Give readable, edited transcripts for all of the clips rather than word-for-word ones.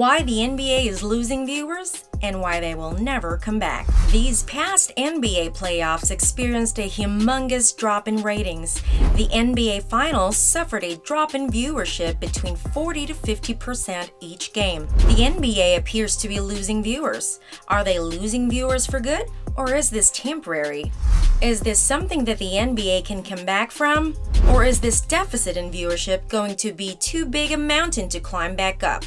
why the NBA is losing viewers, and why they will never come back. These past NBA playoffs experienced a humongous drop in ratings. The NBA Finals suffered a drop in viewership between 40 to 50% each game. The NBA appears to be losing viewers. Are they losing viewers for good, or is this temporary? Is this something that the NBA can come back from? Or is this deficit in viewership going to be too big a mountain to climb back up?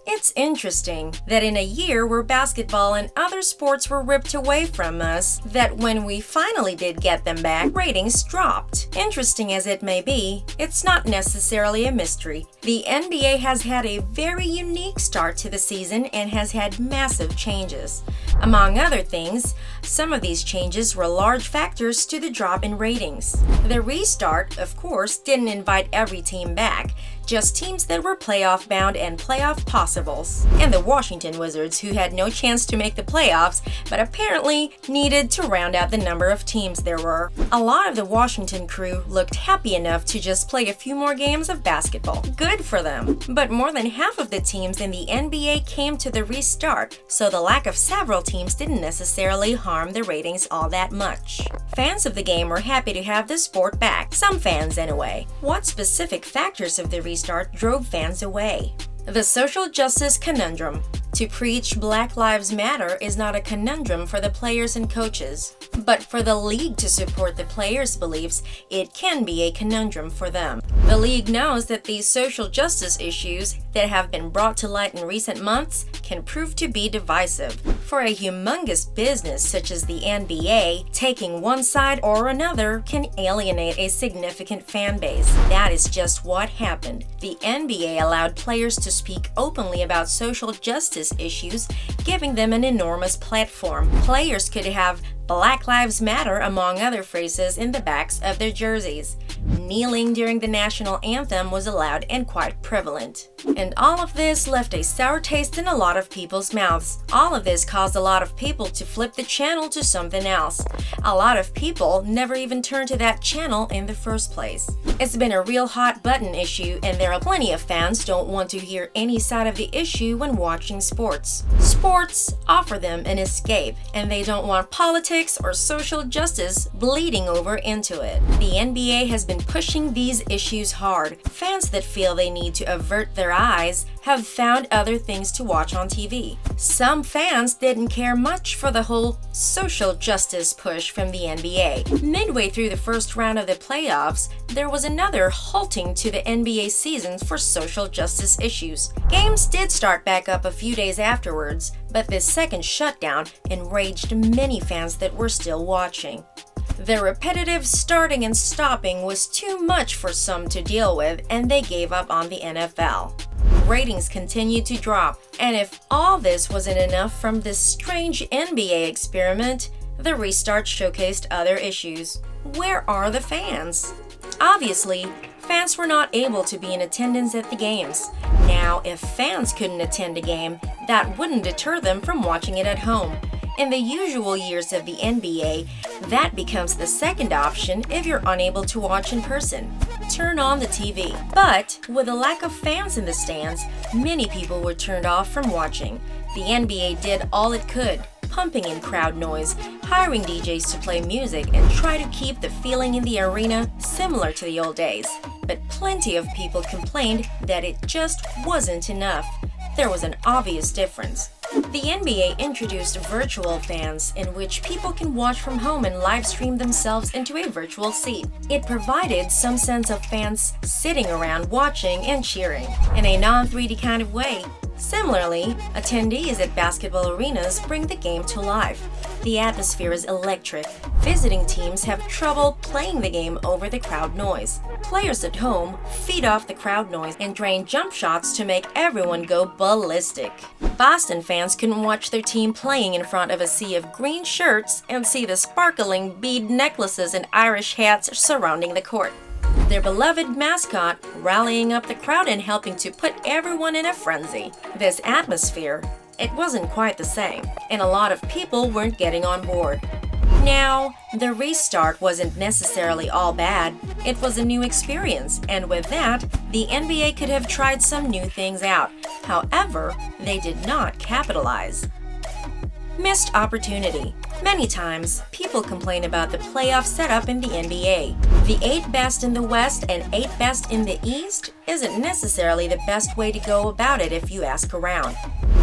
It's interesting that in a year where basketball and other sports were ripped away from us, that when we finally did get them back, ratings dropped. Interesting as it may be, it's not necessarily a mystery. The NBA has had a very unique start to the season and has had massive changes. Among other things, some of these changes were large factors to the drop in ratings. The restart, of course, didn't invite every team back, just teams that were playoff bound and playoff possibles, and the Washington Wizards, who had no chance to make the playoffs but apparently needed to round out the number of teams there were. A lot of the Washington crew looked happy enough to just play a few more games of basketball. Good for them. But more than half of the teams in the NBA came to the restart, so the lack of several teams didn't necessarily harm the ratings all that much. Fans of the game were happy to have the sport back, some fans anyway. What specific factors of the restart drove fans away? The social justice conundrum. To preach Black Lives Matter is not a conundrum for the players and coaches, but for the league to support the players' beliefs, it can be a conundrum for them. The league knows that these social justice issues that have been brought to light in recent months can prove to be divisive. For a humongous business such as the NBA, taking one side or another can alienate a significant fan base. That is just what happened. The NBA allowed players to speak openly about social justice issues, giving them an enormous platform. Players could have Black Lives Matter, among other phrases, in the backs of their jerseys. Kneeling during the national anthem was allowed and quite prevalent. And all of this left a sour taste in a lot of people's mouths. All of this caused a lot of people to flip the channel to something else. A lot of people never even turned to that channel in the first place. It's been a real hot button issue, and there are plenty of fans who don't want to hear any side of the issue when watching sports. Sports offer them an escape, and they don't want politics or social justice bleeding over into it. The NBA has been pushing these issues hard. Fans that feel they need to avert their eyes have found other things to watch on TV. Some fans didn't care much for the whole social justice push from the NBA. Midway through the first round of the playoffs, there was another halting to the NBA season for social justice issues. Games did start back up a few days afterwards, but this second shutdown enraged many fans that were still watching. The repetitive starting and stopping was too much for some to deal with, and they gave up on the NFL. Ratings continued to drop, and if all this wasn't enough from this strange NBA experiment, the restart showcased other issues. Where are the fans? Obviously, fans were not able to be in attendance at the games. Now, if fans couldn't attend a game, that wouldn't deter them from watching it at home. In the usual years of the NBA, that becomes the second option if you're unable to watch in person. Turn on the TV. But with a lack of fans in the stands, many people were turned off from watching. The NBA did all it could, pumping in crowd noise, hiring DJs to play music, and try to keep the feeling in the arena similar to the old days. But plenty of people complained that it just wasn't enough. There was an obvious difference. The NBA introduced virtual fans, in which people can watch from home and live stream themselves into a virtual seat. It provided some sense of fans sitting around watching and cheering in a non-3D kind of way. Similarly, attendees at basketball arenas bring the game to life. The atmosphere is electric. Visiting teams have trouble playing the game over the crowd noise. Players at home feed off the crowd noise and drain jump shots to make everyone go ballistic. Boston fans couldn't watch their team playing in front of a sea of green shirts and see the sparkling bead necklaces and Irish hats surrounding the court. Their beloved mascot rallying up the crowd and helping to put everyone in a frenzy. This atmosphere, it wasn't quite the same, and a lot of people weren't getting on board. Now, the restart wasn't necessarily all bad. It was a new experience, and with that, the NBA could have tried some new things out. However, they did not capitalize. Missed opportunity. Many times, people complain about the playoff setup in the NBA. The 8 best in the West and 8 best in the East isn't necessarily the best way to go about it if you ask around.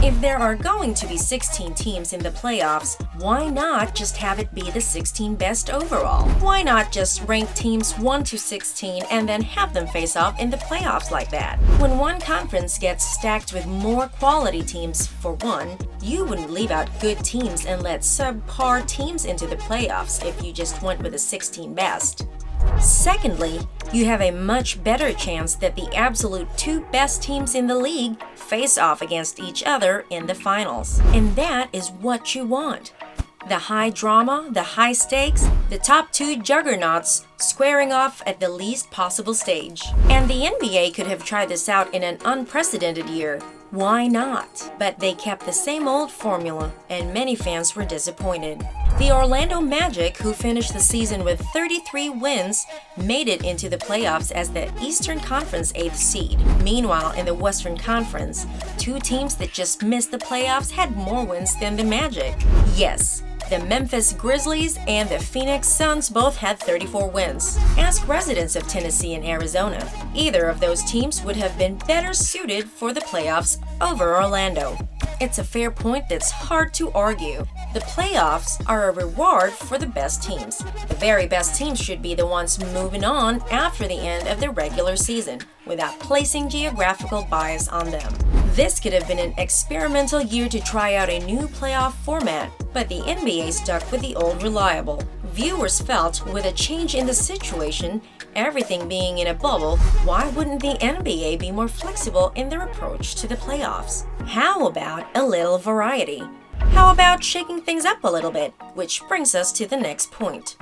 If there are going to be 16 teams in the playoffs, why not just have it be the 16 best overall? Why not just rank teams 1 to 16 and then have them face off in the playoffs like that? When one conference gets stacked with more quality teams, for one, you wouldn't leave out good teams and let subpar teams into the playoffs if you just went with the 16 best. Secondly, you have a much better chance that the absolute 2 best teams in the league face off against each other in the finals. And that is what you want. The high drama, the high stakes, the top 2 juggernauts squaring off at the least possible stage. And the NBA could have tried this out in an unprecedented year. Why not? But they kept the same old formula, and many fans were disappointed. The Orlando Magic, who finished the season with 33 wins, made it into the playoffs as the Eastern Conference 8th seed. Meanwhile, in the Western Conference, 2 teams that just missed the playoffs had more wins than the Magic. Yes, the Memphis Grizzlies and the Phoenix Suns both had 34 wins. Ask residents of Tennessee and Arizona. Either of those teams would have been better suited for the playoffs over Orlando. It's a fair point that's hard to argue. The playoffs are a reward for the best teams. The very best teams should be the ones moving on after the end of the regular season, without placing geographical bias on them. This could have been an experimental year to try out a new playoff format, but the NBA stuck with the old reliable. Viewers felt with a change in the situation, everything being in a bubble, why wouldn't the NBA be more flexible in their approach to the playoffs? How about a little variety? How about shaking things up a little bit? Which brings us to the next point.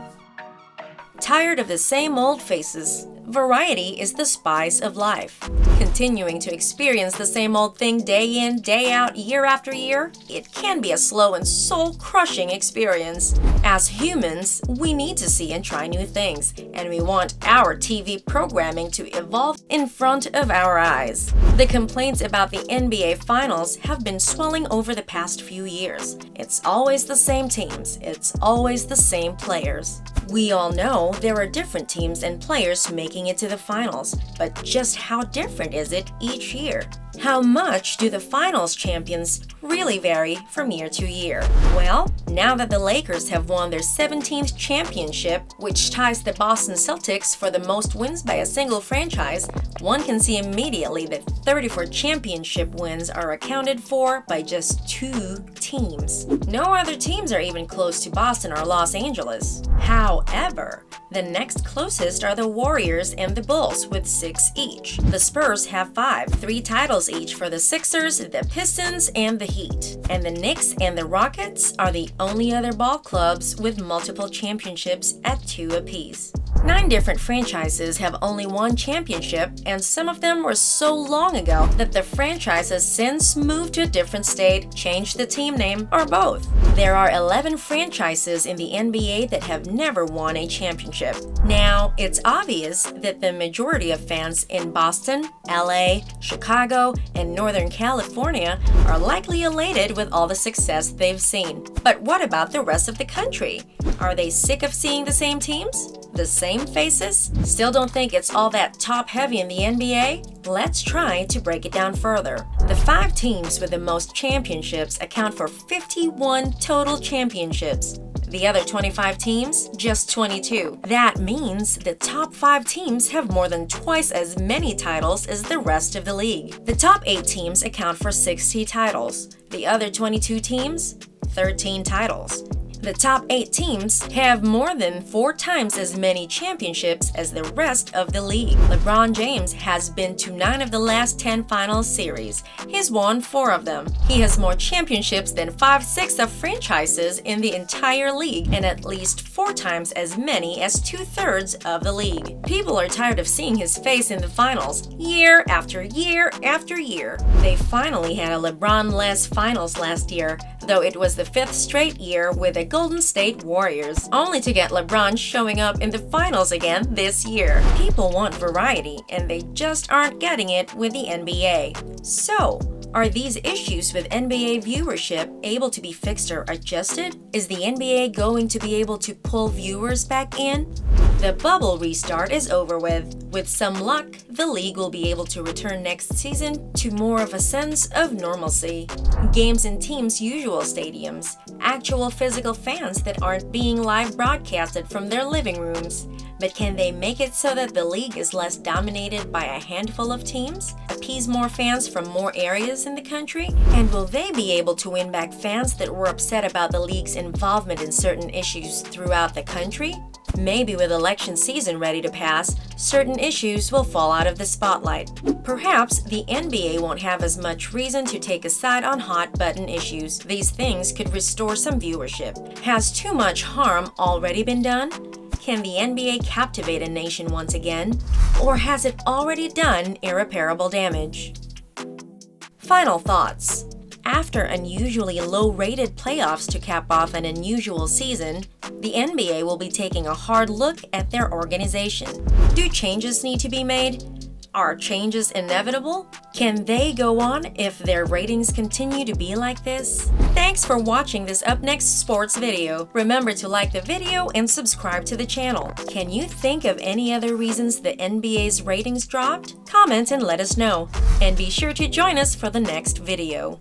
Tired of the same old faces? Variety is the spice of life. Continuing to experience the same old thing day in, day out, year after year, it can be a slow and soul-crushing experience. As humans, we need to see and try new things, and we want our TV programming to evolve in front of our eyes. The complaints about the NBA Finals have been swelling over the past few years. It's always the same teams. It's always the same players. We all know there are different teams and players making it to the finals, but just how different is it each year? How much do the finals champions really vary from year to year? Well, now that the Lakers have won their 17th championship, which ties the Boston Celtics for the most wins by a single franchise, one can see immediately that 34 championship wins are accounted for by just 2 teams. No other teams are even close to Boston or Los Angeles. However, the next closest are the Warriors and the Bulls with 6 each. The Spurs have 5, 3 titles each for the Sixers, the Pistons, and the Heat. And the Knicks and the Rockets are the only other ball clubs with multiple championships at 2 apiece. 9 different franchises have only one championship, and some of them were so long ago that the franchise has since moved to a different state, changed the team name, or both. There are 11 franchises in the NBA that have never won a championship. Now, it's obvious that the majority of fans in Boston, LA, Chicago, and Northern California are likely elated with all the success they've seen. But what about the rest of the country? Are they sick of seeing the same teams? The same faces? Still don't think it's all that top-heavy in the NBA? Let's try to break it down further. The 5 teams with the most championships account for 51 total championships. The other 25 teams, just 22. That means the top 5 teams have more than twice as many titles as the rest of the league. The top 8 teams account for 60 titles. The other 22 teams, 13 titles. The top 8 teams have more than 4 times as many championships as the rest of the league. LeBron James has been to 9 of the last 10 finals series. He's won 4 of them. He has more championships than 5/6 of franchises in the entire league and at least 4 times as many as 2/3 of the league. People are tired of seeing his face in the finals year after year after year. They finally had a LeBron-less finals last year, though it was the 5th straight year with a Golden State Warriors, only to get LeBron showing up in the finals again this year. People want variety, and they just aren't getting it with the NBA. So, are these issues with NBA viewership able to be fixed or adjusted? Is the NBA going to be able to pull viewers back in? The bubble restart is over with. With some luck, the league will be able to return next season to more of a sense of normalcy. Games in teams' usual stadiums, actual physical fans that aren't being live broadcasted from their living rooms. But can they make it so that the league is less dominated by a handful of teams? Appease more fans from more areas in the country? And will they be able to win back fans that were upset about the league's involvement in certain issues throughout the country? Maybe with election season ready to pass, certain issues will fall out of the spotlight. Perhaps the NBA won't have as much reason to take a side on hot-button issues. These things could restore some viewership. Has too much harm already been done? Can the NBA captivate a nation once again? Or has it already done irreparable damage? Final thoughts. After unusually low-rated playoffs to cap off an unusual season, the NBA will be taking a hard look at their organization. Do changes need to be made? Are changes inevitable? Can they go on if their ratings continue to be like this? Thanks for watching this UpNext Sports video. Remember to like the video and subscribe to the channel. Can you think of any other reasons the NBA's ratings dropped? Comment and let us know. And be sure to join us for the next video.